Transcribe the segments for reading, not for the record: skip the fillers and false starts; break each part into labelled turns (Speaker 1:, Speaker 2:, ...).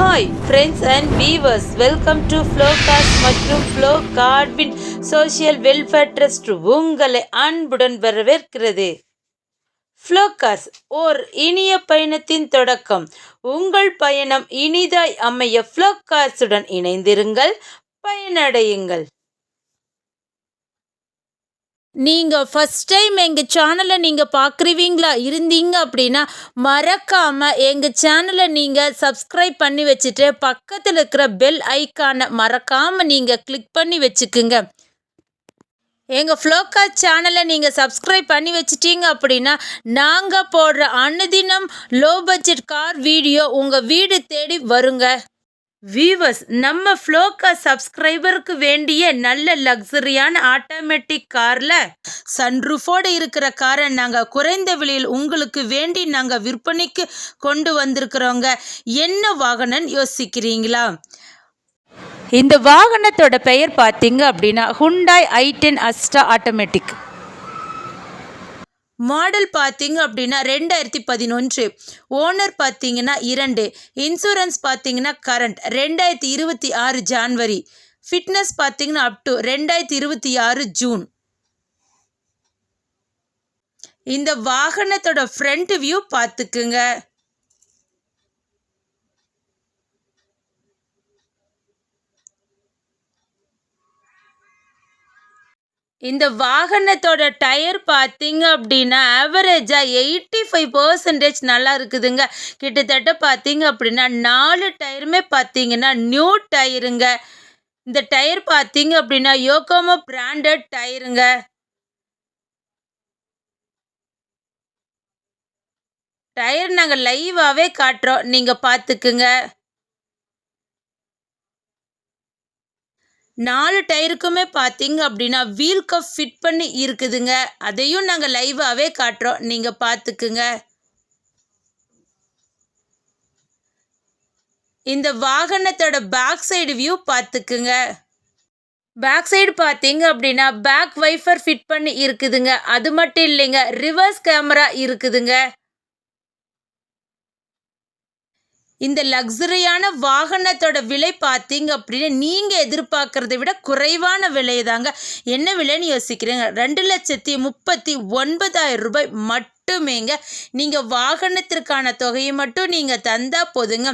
Speaker 1: Hi friends and viewers, welcome to ஃப்ளோகாஸ்ட் மற்றும் ஃப்ளோ கார்ட்வின் சோஷியல் வெல்ஃபேர் ட்ரஸ்ட் உங்களை அன்புடன் வரவேற்கிறது. ஃப்ளோகாஸ்ட் ஓர் இனிய பயணத்தின் தொடக்கம். உங்கள் பயணம் இனிதாய் அமைய ஃப்ளோகாஸ்டுடன் இணைந்திருங்கள், பயனடையுங்கள். நீங்கள் ஃபஸ்ட் டைம் எங்கள் சேனலை நீங்கள் பார்க்குறீங்களா இருந்தீங்க அப்படின்னா மறக்காமல் எங்கள் சேனலை நீங்கள் சப்ஸ்கிரைப் பண்ணி வச்சுட்டு பக்கத்தில் இருக்கிற பெல் ஐக்கானை மறக்காமல் நீங்கள் கிளிக் பண்ணி வச்சுக்குங்க. எங்கள் ஃப்ளோகாஸ்ட் சேனலை நீங்கள் சப்ஸ்கிரைப் பண்ணி வச்சிட்டீங்க அப்படின்னா நாங்கள் போடுற அனுதினம் லோ பட்ஜெட் கார் வீடியோ உங்கள் வீடு தேடி வருங்க. வீவர்ஸ், நம்ம ஃப்ளோகாஸ்ட் சப்ஸ்கிரைபருக்கு வேண்டிய நல்ல லக்ஸரியான ஆட்டோமேட்டிக் காரில் சன்ரூஃபோடு இருக்கிற காரை நாங்கள் குறைந்த விலையில் உங்களுக்கு வேண்டி நாங்கள் விற்பனைக்கு கொண்டு வந்திருக்கிறோங்க. என்ன வாகனம் யோசிக்கிறீங்களா? இந்த வாகனத்தோட பெயர் பார்த்தீங்க அப்படின்னா Hyundai i10 Astra automatic. Model பார்த்தீங்க அப்படின்னா 2011. ஓனர் பார்த்தீங்கன்னா 2. இன்சூரன்ஸ் பார்த்தீங்கன்னா கரண்ட் 2026 ஜான்வரி. ஃபிட்னஸ் பார்த்தீங்கன்னா அப் டு 2026 ஜூன். இந்த வாகனத்தோட ஃப்ரண்ட் வியூ பார்த்துக்குங்க. இந்த வாகனத்தோட டயர் பார்த்தீங்க அப்படின்னா ஆவரேஜாக 85% நல்லா இருக்குதுங்க. கிட்டத்தட்ட பார்த்தீங்க அப்படின்னா 4 டயருமே பார்த்தீங்கன்னா நியூ டயருங்க. இந்த டயர் பார்த்தீங்க அப்படின்னா யோகோமோ பிராண்டட் டயருங்க. டயர் நாங்கள் லைவாகவே காட்டுறோம், நீங்கள் பார்த்துக்குங்க. 4 டயருக்குமே பார்த்தீங்க அப்படின்னா வீல் கப் ஃபிட் பண்ணி இருக்குதுங்க. அதையும் நாங்கள் லைவாகவே காட்டுறோம், நீங்கள் பார்த்துக்குங்க. இந்த வாகனத்தோட பேக் சைடு வியூ பார்த்துக்குங்க. பேக் சைடு பார்த்தீங்க அப்படின்னா பேக் வைஃபர் ஃபிட் பண்ணி இருக்குதுங்க. அது மட்டும் இல்லைங்க, ரிவர்ஸ் கேமரா இருக்குதுங்க. இந்த லக்ஸரியான வாகனத்தோட விலை பார்த்தீங்க அப்படின்னா நீங்கள் எதிர்பார்க்குறத விட குறைவான விலை தாங்க. என்ன விலைன்னு யோசிக்கிறீங்க? 2,39,000 ரூபாய் மட்டுமேங்க. நீங்கள் வாகனத்திற்கான தொகையை மட்டும் நீங்கள் தந்தால் போதுங்க.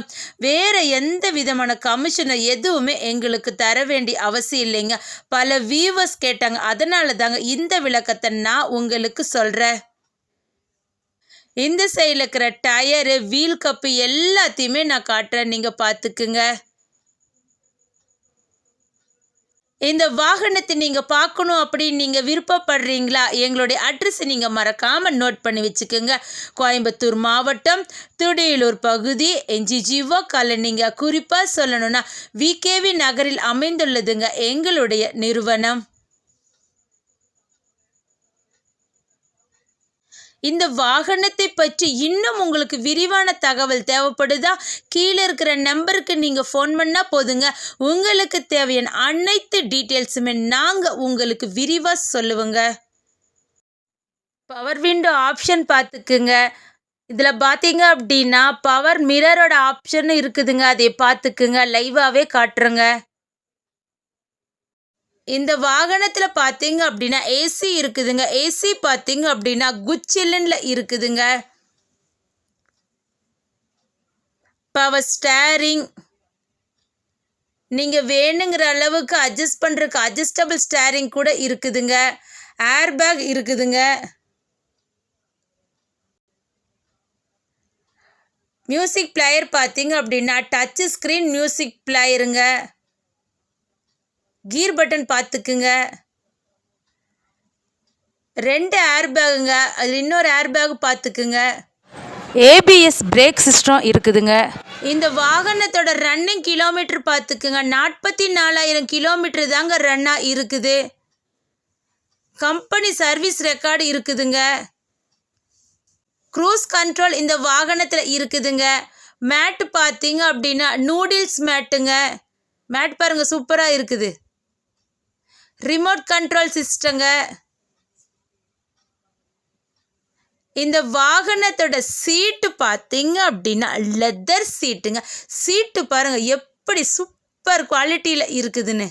Speaker 1: வேறு எந்த விதமான கமிஷனை எதுவுமே எங்களுக்கு தர வேண்டிய அவசியம் இல்லைங்க. பல வியூவர்ஸ் கேட்டாங்க, அதனால தாங்க இந்த விளக்கத்தை நான் உங்களுக்கு சொல்கிறேன். இந்த சைடில் இருக்கிற டயரு, வீல் கப்பு எல்லாத்தையுமே நான் காட்டுறேன், நீங்கள் பார்த்துக்குங்க. இந்த வாகனத்தை நீங்கள் பார்க்கணும் அப்படின்னு நீங்கள் விருப்பப்படுறீங்களா? எங்களுடைய அட்ரஸ் நீங்கள் மறக்காமல் நோட் பண்ணி வச்சுக்கோங்க. கோயம்புத்தூர் மாவட்டம் துடியலூர் பகுதி என்ஜிஜிஓ காலனிங்க. குறிப்பாக சொல்லணும்னா விகேவி நகரில் அமைந்துள்ளதுங்க எங்களுடைய நிறுவனம். இந்த வாகனத்தை பற்றி இன்னும் உங்களுக்கு விரிவான தகவல் தேவைப்படுதா? கீழே இருக்கிற நம்பருக்கு நீங்கள் ஃபோன் பண்ணால் போதுங்க. உங்களுக்கு தேவையான அனைத்து டீட்டெயில்ஸுமே நாங்கள் உங்களுக்கு விரிவாக சொல்லுவோங்க. பவர் விண்டோ ஆப்ஷன் பார்த்துக்குங்க. இதில் பார்த்தீங்க அப்படின்னா பவர் மிரரோட ஆப்ஷன் இருக்குதுங்க, அதை பார்த்துக்குங்க. லைவாகவே காட்டுறேங்க. இந்த வாகனத்தில் பார்த்தீங்க அப்படின்னா ஏசி இருக்குதுங்க. ஏசி பார்த்தீங்க அப்படின்னா குச்சிலன்ல இருக்குதுங்க. பவர் ஸ்டேரிங், நீங்கள் வேணுங்கிற அளவுக்கு அட்ஜஸ்ட் பண்ணுறதுக்கு அட்ஜஸ்டபிள் ஸ்டேரிங் கூட இருக்குதுங்க. ஏர் பேக் இருக்குதுங்க. மியூசிக் பிளேயர் பார்த்தீங்க அப்படின்னா டச் ஸ்க்ரீன் மியூசிக் பிளேயருங்க. கீர் பட்டன் பார்த்துக்குங்க. 2 ஏர் பேகுங்க. அதில் இன்னொரு ஏர் பேக் பார்த்துக்குங்க. ஏபிஎஸ் பிரேக் சிஸ்டம் இருக்குதுங்க. இந்த வாகனத்தோட ரன்னிங் கிலோமீட்டர் பார்த்துக்குங்க. 44,000 கிலோமீட்டர் தாங்க ரன்னாக இருக்குது. கம்பெனி சர்வீஸ் ரெக்கார்டு இருக்குதுங்க. க்ரூஸ் கண்ட்ரோல் இந்த வாகனத்தில் இருக்குதுங்க. மேட்டு பார்த்தீங்க அப்படின்னா நூடில்ஸ் மேட்டுங்க. மேட் பாருங்கள், சூப்பராக இருக்குது. ரிமோட் கண்ட்ரோல் சிஸ்டங்க. இந்த வாகனத்தோட சீட்டு பார்த்தீங்க அப்படின்னா லெதர் சீட்டுங்க. சீட்டு பாருங்க எப்படி சூப்பர் குவாலிட்டியில் இருக்குதுன்னு.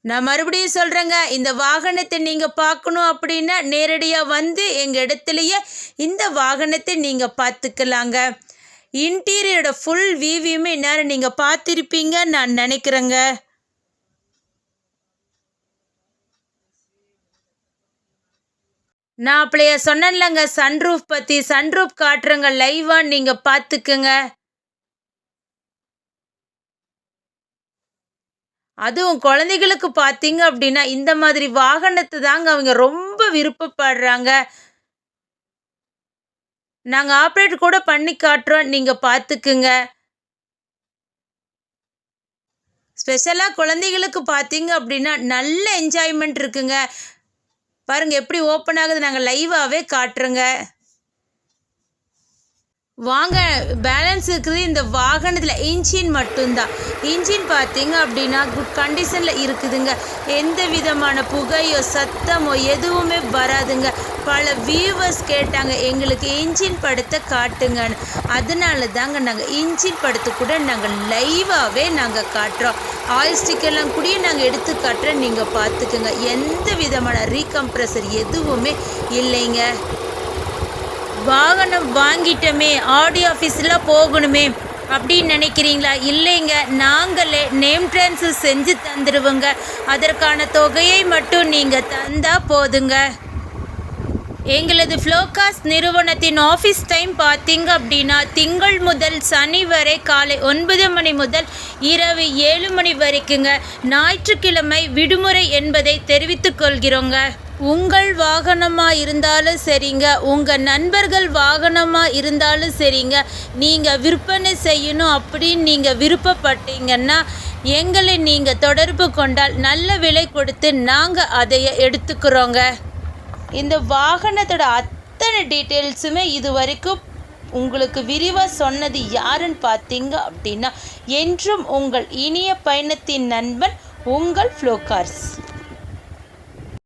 Speaker 1: நான் மறுபடியும் சொல்கிறேங்க, இந்த வாகனத்தை நீங்கள் பார்க்கணும் அப்படின்னா நேரடியாக வந்து எங்கள் இடத்துலையே இந்த வாகனத்தை நீங்கள் பார்த்துக்கலாங்க. இன்டீரியரோட ஃபுல் வியூவையுமே இந்நேரம் நீங்கள் பார்த்துருப்பீங்க நான் நினைக்கிறேங்க. நான் அப்படியே சொன்னேன்லங்க சன்ரூஃப் பற்றி, சன்ரூஃப் காட்டுறேங்க லைவாக நீங்கள் பார்த்துக்குங்க. அதுவும் குழந்தைகளுக்கு பார்த்தீங்க அப்படின்னா இந்த மாதிரி வாகனத்தை தாங்க அவங்க ரொம்ப விருப்பப்படுறாங்க. நாங்கள் ஆப்ரேட் கூட பண்ணி காட்டுறோம், நீங்கள் பார்த்துக்குங்க. ஸ்பெஷலாக குழந்தைகளுக்கு பார்த்தீங்க அப்படின்னா நல்ல என்ஜாய்மெண்ட் இருக்குங்க. பாருங்கள் எப்படி ஓப்பன் ஆகுது, நாங்கள் லைவாகவே காட்டுறோங்க. வாங்க பேலன்ஸ் இருக்குது இந்த வாகனத்தில் இன்ஜின் மட்டும்தான். இன்ஜின் பார்த்தீங்க அப்படின்னா குட் கண்டிஷனில் இருக்குதுங்க. எந்த விதமான புகையோ சத்தமோ எதுவுமே வராதுங்க. பல வியூவர்ஸ் கேட்டாங்க எங்களுக்கு இன்ஜின் படத்தை காட்டுங்கன்னு. அதனால தாங்க நாங்கள் இன்ஜின் படத்தை கூட நாங்கள் லைவாகவே நாங்கள் காட்டுறோம். ஆயில் ஸ்டிக்கர்லாம் கூட நாங்கள் எடுத்து காட்டுறோம், நீங்கள் பார்த்துக்குங்க. எந்த விதமான ரீகம்ப்ரஸர் எதுவுமே இல்லைங்க. வாகனம் வாங்கிட்டோமே ஆடியோ ஆஃபீஸில் போகணுமே அப்படின்னு நினைக்கிறீங்களா? இல்லைங்க, நாங்களே நேம் ட்ரான்ஸ்ஃபர் செஞ்சு தந்துடுவோங்க. அதற்கான தொகையை மட்டும் நீங்கள் தந்தால் போதுங்க. எங்களது ஃப்ளோகாஸ் நிறுவனத்தின் ஆஃபீஸ் டைம் பார்த்தீங்க அப்படின்னா திங்கள் முதல் சனி வரை காலை 9 மணி முதல் இரவு 7 மணி வரைக்குங்க. ஞாயிற்றுக்கிழமை விடுமுறை என்பதை தெரிவித்துக் கொள்கிறோங்க. உங்கள் வாகனமாக இருந்தாலும் சரிங்க, உங்கள் நண்பர்கள் வாகனமாக இருந்தாலும் சரிங்க, நீங்கள் விற்பனை செய்யணும் அப்படின்னு நீங்கள் விருப்பப்பட்டீங்கன்னா எங்களை நீங்கள் தொடர்பு கொண்டால் நல்ல விலை கொடுத்து நாங்கள் அதை எடுத்துக்கிறோங்க. இந்த வாகனத்தோட அத்தனை டீட்டெயில்ஸுமே இது வரைக்கும் உங்களுக்கு விரிவாக சொன்னது யாருன்னு பார்த்தீங்க அப்படின்னா என்றும் உங்கள் இனிய பயணத்தின் நண்பன் உங்கள் ஃப்ளோகார்ஸ்.